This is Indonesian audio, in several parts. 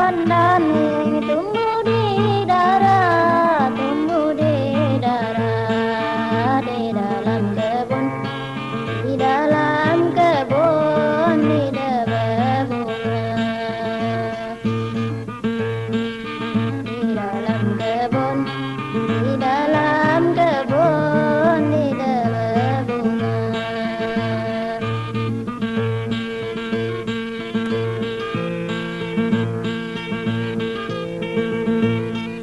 Pandaning tumbuh di darat, tumbuh di darat, di dalam kebun, di dalam kebun, di dekat bunga, di dalam kebun, di dalam kebun, di dekat bunga.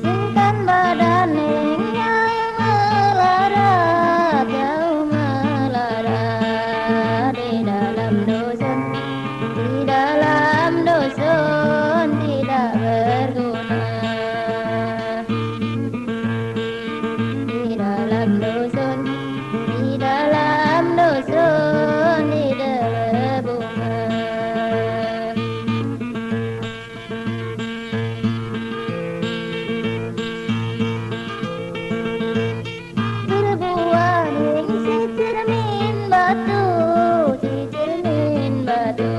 Singkan badaning yang melarat, jauh melarat di dalam dusun, di dalam dusun tidak berguna, di dalam dusun, di dalam dusun tidak berbunga. Berbuah ning si cermin batu, si cermin batu.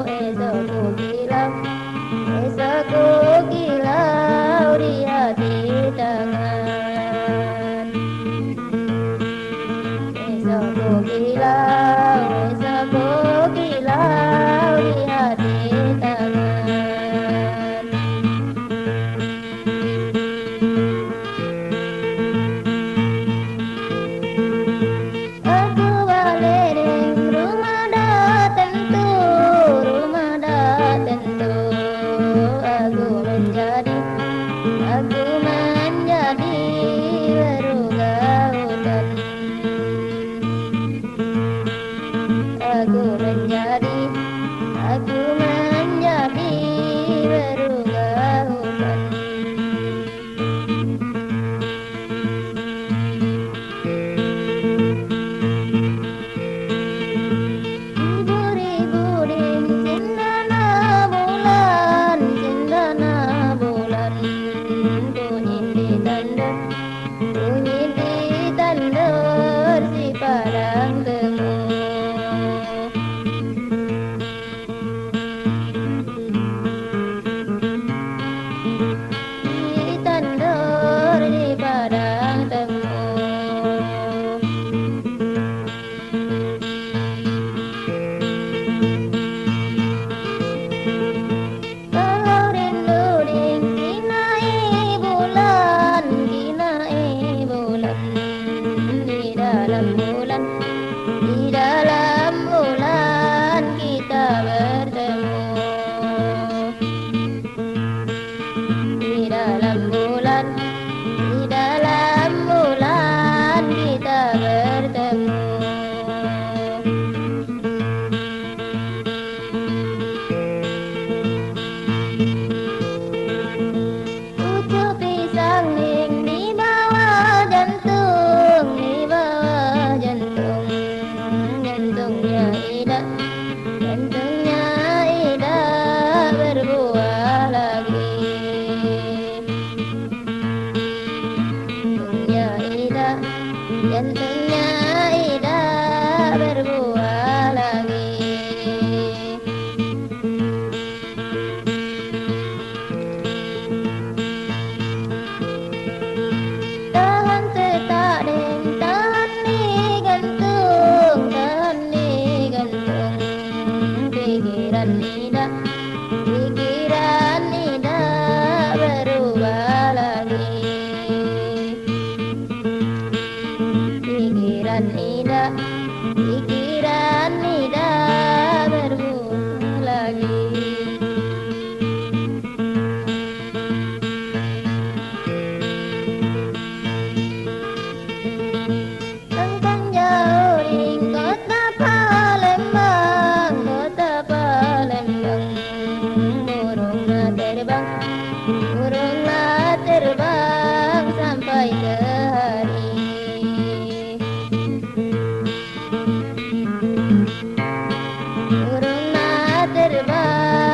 Esok ku kilau, esok ku kilau di hati tangan. Esok ku kilau, esok ku kilau di hati tangan. Aku balik ning rumah dah tentu, rumah dah tentu. Aku menjadi berugautan. Aku menjadi berugautan. Buri-buring cendana bulan, cendana bulan. Bunyi di tandur si padang temu. Di tandur di padang temu. Kalau rindu ding kinai bulan, kinai bulan. Di dalam bulan, di dalam bulan kita bertemu. Di dalam bulan, di dalam bulan kita bertemu. Pucuk pisang ning di bawah jantung, di bawah jantung. Jantungnya Ida, jantungnya Ida berbuah lagi. Jantungnya Ida, jantungnya Ida berbuah lagi. Tahan setak ding, tahan di gantung, tahan di gantung. Pikiran Ida, pikiran Ida berubah lagi. Pikiran Ida, pikiran Ida berubah lagi. Engkau jauh ring kota Palembang, kota Palembang. Burungnya terbang, burungnya terbang sampai ke hari. Burungnya terbang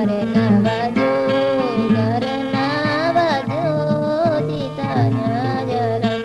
karena baju, karena baju citanya jalan.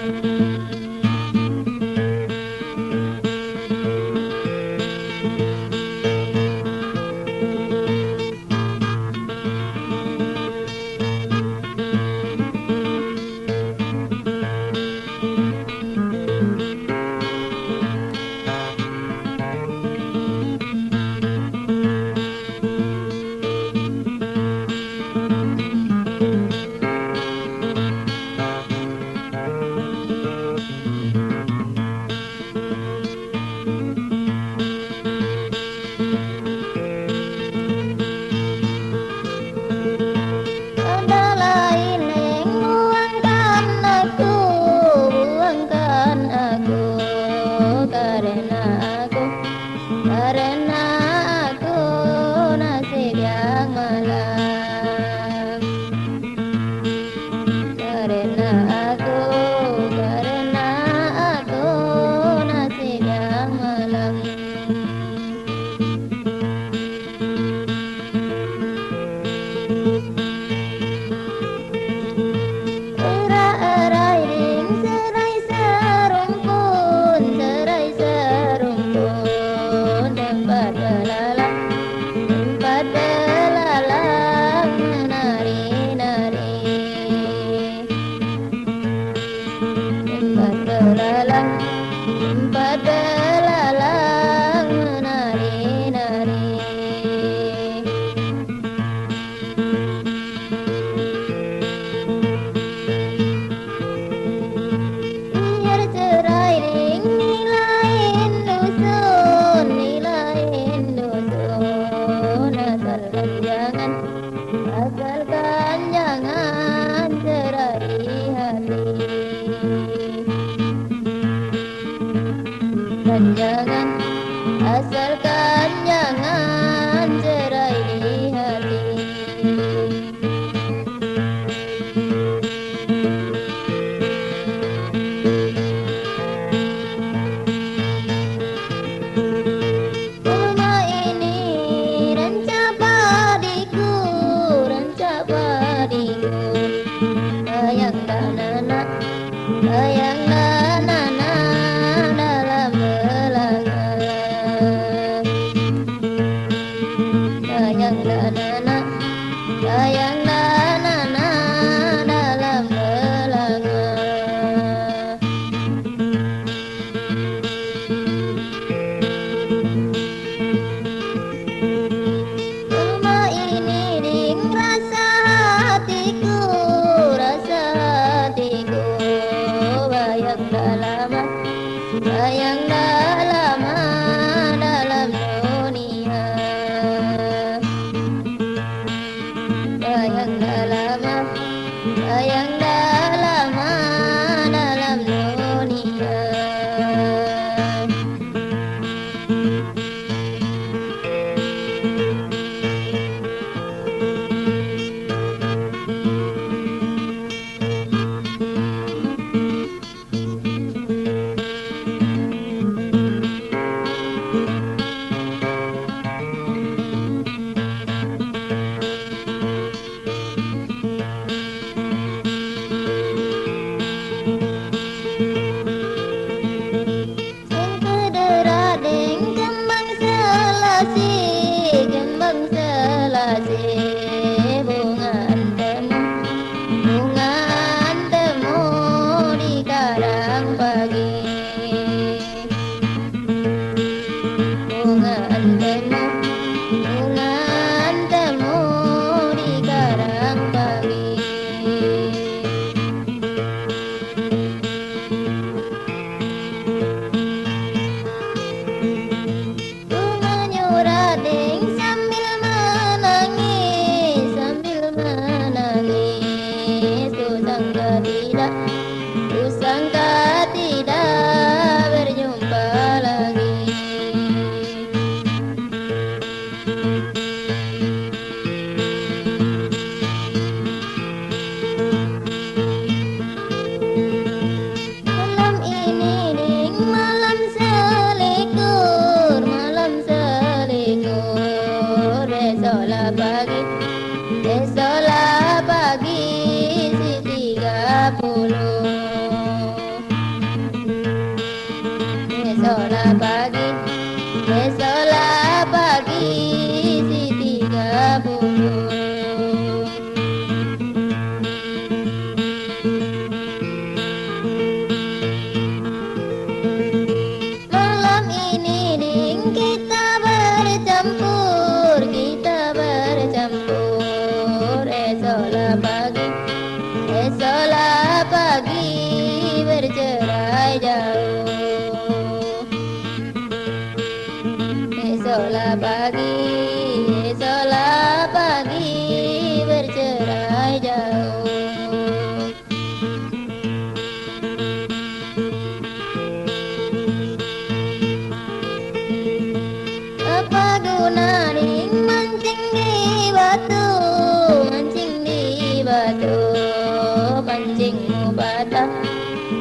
Ada lain yang buangkan aku, buangkan aku, karena aku, karena aku nasib yang malang. Karena aku, karena aku nasib yang malang. Erai ring serai serumpun, serai serumpun, tempat belalang, tempat belalang menari-nari. Tempat belalang, tempat belalang menari-nari. Biar cerai ring nilain dusun, nilain dusun, asalkan jangan, asalkan jangan cerai hati. Dan jangan, asalkan jangan cerai di hati. Rumah ini rancak padiku, rancak padiku. Sayang dan anak, sayang dan anak dalam belanga. Sayang dan anak, sayang dan anak dalam belanga. Rumah ini ding rasa hatiku, rasa hatiku. Bayang dah lama, bayang dah lama dalam dunia. Bayang Esolah pagi si 30. Esolah pagi, esolah pagi si 30. Malam ini ding kita bercampur, kita bercampur. Esolah pagi, esolah pagi bercerai jauh. Esolah pagi bercerai jauh. Apa guna ning mancing di batu, mancing di batu, pancingmu patah,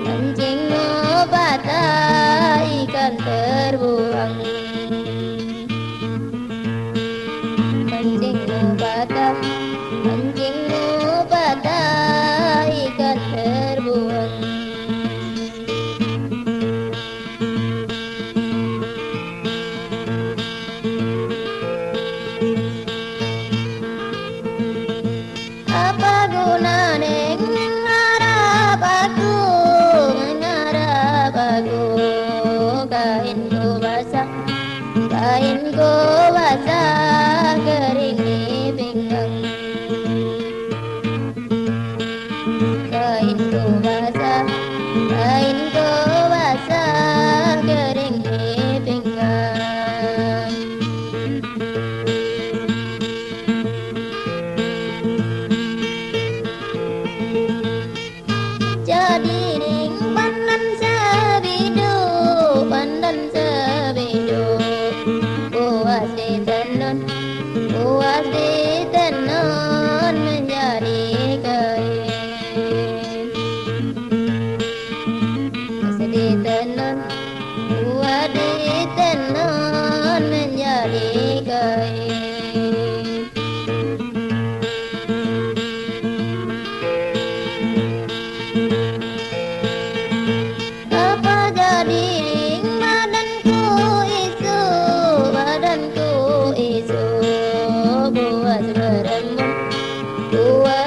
pancingmu patah, ikan terbuang. Pancingmu patah, pancingmu patah, ikan terbuang. Apa guna neng mengharap aku, kainku basah, kainku basah, kering di pinggang. Kainku basah, kainku basah, kering di pinggang. Jadi ning pandan sebidu, pandan sebidu, puas ditenun, puas ditenun menjadi kain. Puas ditenun, puas ditenun menjadi kain. Apa jadi ring badanku isu, badanku isu, buas berembun, buas